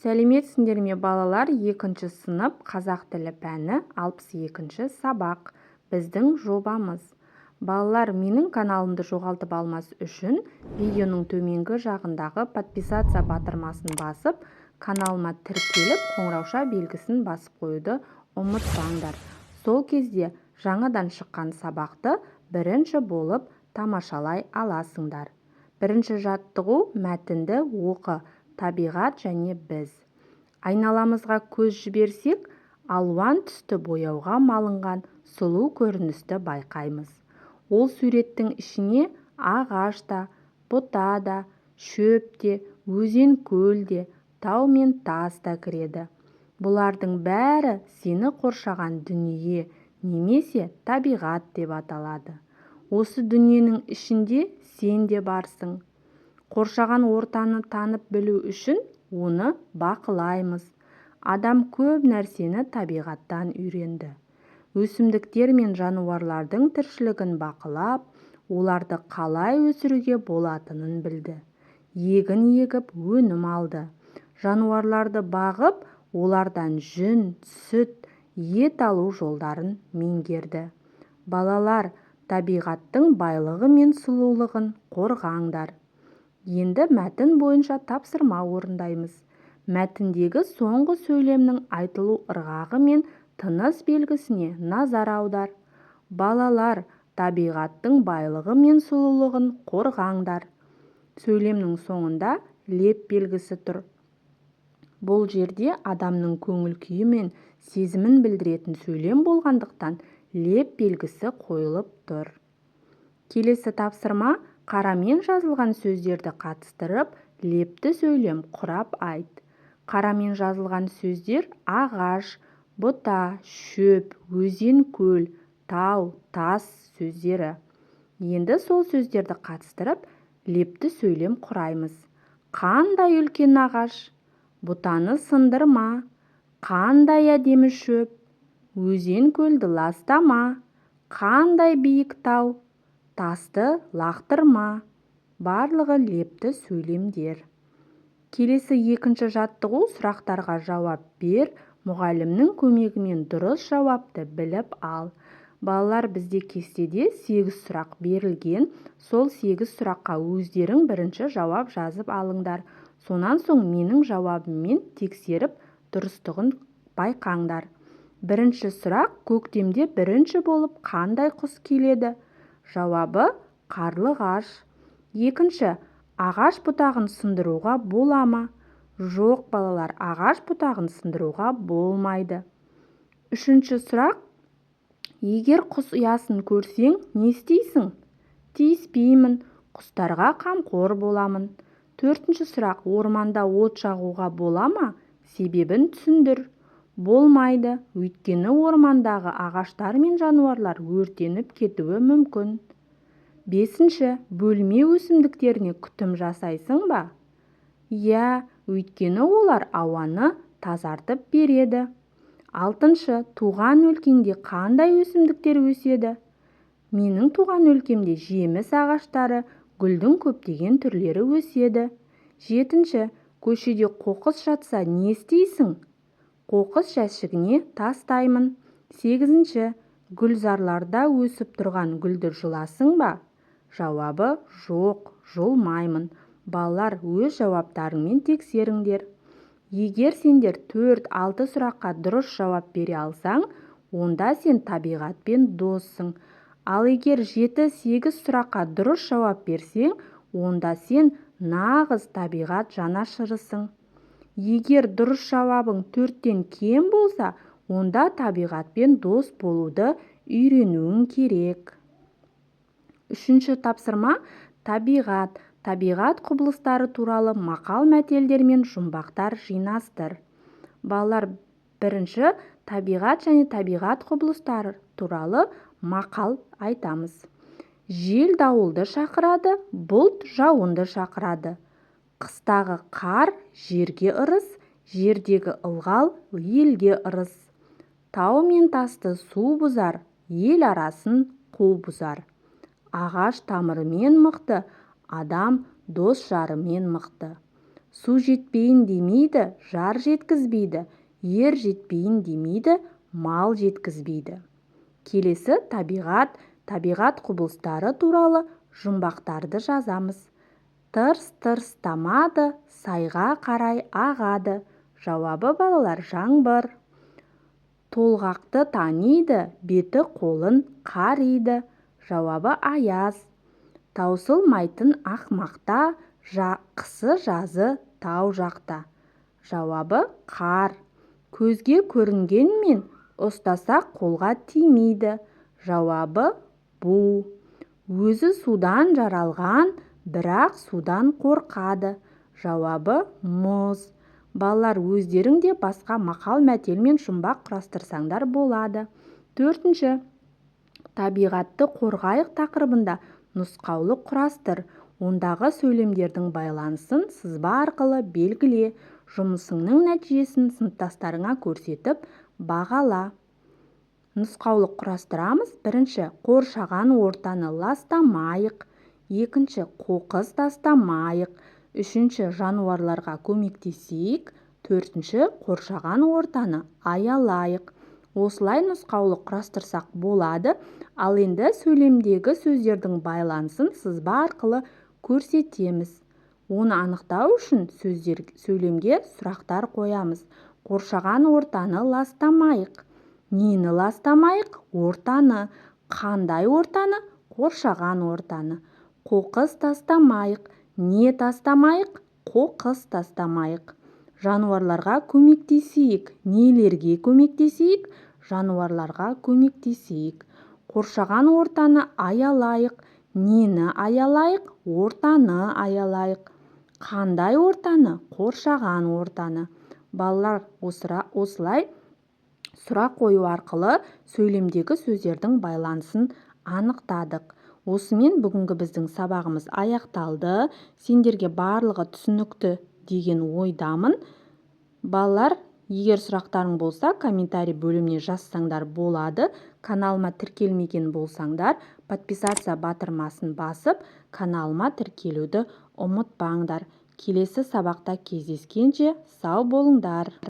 Сәлеметсіңдер ме балалар? 2 сынып қазақ тілі пәні 62 сабақ. Біздің жобамыз. Балалар, менің каналымды жоғалтып алмас үшін видеоның төменгі жағындағы подписаться батырмасын басып, каналыма тіркеліп, қоңырауша белгісін басып қоюды ұмытпаңдар. Сол кезде жаңадан шыққан сабақты бірінші болып тамашалай аласыңдар. Бірінші жаттығу: мәтінді оқы, табиғат және біз. Айналамызға көз жіберсек, алуан түсті бояуға малынған сұлу көріністі байқаймыз. Ол суреттің ішіне ағаш та, бұта да, шөп те, өзен көл де, тау мен тас та кіреді. Бұлардың бәрі сені қоршаған дүние немесе табиғат деп аталады. Осы дүниенің ішінде сен де барсың. Қоршаған ортаны танып білу үшін оны бақылаймыз. Адам көп нәрсені табиғаттан үйренді. Өсімдіктер мен жануарлардың тіршілігін бақылап, оларды қалай өсіруге болатынын білді. Егін егіп, өнім алды. Жануарларды бағып, олардан жүн, сүт, ет алу жолдарын меңгерді. Балалар, табиғаттың байлығы мен сұлулығын қорғаңдар. Енді мәтін бойынша тапсырма орындаймыз. Мәтіндегі соңғы сөйлемнің айтылу ырғағы мен тыныс белгісіне назар аудар. Балалар, табиғаттың байлығы мен сұлулығын қорғаңдар. Сөйлемнің соңында леп белгісі тұр. Бұл жерде адамның көңіл күйі мен сезімін білдіретін сөйлем болғандықтан леп белгісі қойылып тұр. Келесі тапсырма: қарамен жазылған сөздерді қатыстырып, лепті сөйлем құрап айт. Қарамен жазылған сөздер ағаш, бұта, шөп, өзен, көл, тау, тас сөздері. Енді сол сөздерді қатыстырып, лепті сөйлем құраймыз. Қандай үлкен ағаш, бұтаны сындырма. Қандай әдемі шөп, өзен көлді ластама. Қандай биік тау, тасты лақтырма. Барлығы лепті сөйлемдер. Келесі 2-ші жаттығу: сұрақтарға жауап бер. Мұғалімнің көмегімен дұрыс жауапты біліп ал. Балалар, бізде кестеде 8 сұрақ берілген. Сол 8 сұраққа өздерің бірінші жауап жазып алыңдар. Сонан соң менің жауабыммен тексеріп, дұрыстығын байқаңдар. Бірінші сұрақ: көктемде бірінші болып қандай құс келеді? Жауабы: қарлығаш. Екінші: ағаш бұтағын сындыруға бола ма? Жоқ балалар, ағаш бұтағын сындыруға болмайды. Үшінші сұрақ: егер құс ұясын көрсең, не істейсің? Тиіспеймін, құстарға қамқор боламын. Төртінші сұрақ: орманда от жағуға бола ма? Себебін түсіндір. Болмайды, өйткені ормандағы ағаштар мен жануарлар өртеніп кетуі мүмкін. Бесінші: бөлме өсімдіктеріне күтім жасайсың ба? Иә, өйткені олар ауаны тазартып береді. Алтыншы: туған өлкеңде қандай өсімдіктер өседі? Менің туған өлкемде жеміс ағаштары, гүлдің көптеген түрлері өседі. Жетінші: көшеде қоқыс жатса не істейсің? Қоқыс жәшігіне тастаймын. Сегізінші: гүлзарларда өсіп тұрған гүлді жұласың ба? Жауабы: жоқ, жұлмаймын. Балалар, өз жауаптарыңмен тексеріңдер. Егер сендер 4-6 сұраққа дұрыс жауап бере алсаң, онда сен табиғатпен доссың. Ал егер 7-8 сұраққа дұрыс жауап берсең, онда сен нағыз табиғат жанашырысың. Егер дұрыс жауабың 4-тен кем болса, онда табиғатпен дос болуды үйренуің керек. Үшінші тапсырма: табиғат. Табиғат құбылыстары туралы мақал-мәтелдер мен жұмбақтар жинастыр. Балалар, бірінші табиғат және табиғат құбылыстары туралы мақал айтамыз. Жел дауылды шақырады, бұлт жауынды шақырады. Қыстағы қар жерге ырыс, жердегі ылғал елге ырыс. Тау мен тасты су бұзар, ел арасын қу бұзар. Ағаш тамырымен мықты, адам дос жарымен мықты. Су жетпейін демейді, жар жеткізбейді, ер жетпейін демейді, мал жеткізбейді. Келесі табиғат құбылыстары туралы жұмбақтарды жазамыз. Тырс-тырстамады, сайға қарай ағады. Жауабы балалар жаңбыр. Толғақты таниды, беті қолын қариды. Жауабы аяз. Таусылмайтын ақмақта, қысы-жазы тау жақта. Жауабы қар. Көзге көрінгенмен ұстасақ қолға тимейді. Жауабы бу. Өзі судан жаралған, бірақ судан қорқады. Жауабы мұз. Балалар, өздеріңде басқа мақал-мәтел мен жұмбақ құрастырсаңдар болады. 4. Табиғатты қорғайық тақырыбында нұсқаулық құрастыр. Ондағы сөйлемдердің байланысын сызба арқылы белгіле. Жұмысыңның нәтижесін сыныптастарыңа көрсетіп бағала. Нұсқаулық құрастырамыз. 1. Қоршаған ортаны ластамайық. 2. Қоқыс тастамайық. 3. Жануарларға көмектесейік. 4. Қоршаған ортаны аялайық. Осылай нұсқаулық құрастырсақ болады. Ал енді сөйлемдегі сөздердің байланысын сызба арқылы көрсетеміз. Оны анықтау үшін сөйлемге сұрақтар қоямыз. Қоршаған ортаны ластамайық. Нені ластамайық? Ортаны. Қандай ортаны? Қоршаған ортаны. Қоқыс тастамайық. Не тастамайық? Қоқыс тастамайық. Жануарларға көмектесейік. Нелерге көмектесейік? Жануарларға көмектесейік. Қоршаған ортаны аялайық. Нені аялайық? Ортаны аялайық. Қандай ортаны? Қоршаған ортаны. Балалар, осылай сұрақ қою арқылы сөйлемдегі сөздердің байланысын анықтадық. Осымен бүгінгі біздің сабағымыз аяқталды. Сендерге барлығы түсінікті деген ойдамын. Балалар, егер сұрақтарың болса, комментарий бөліміне жазсаңдар болады. Каналыма тіркелмеген болсаңдар, подписация батырмасын басып, каналыма тіркелуді ұмытпаңдар. Келесі сабақта кездескенше сау болыңдар.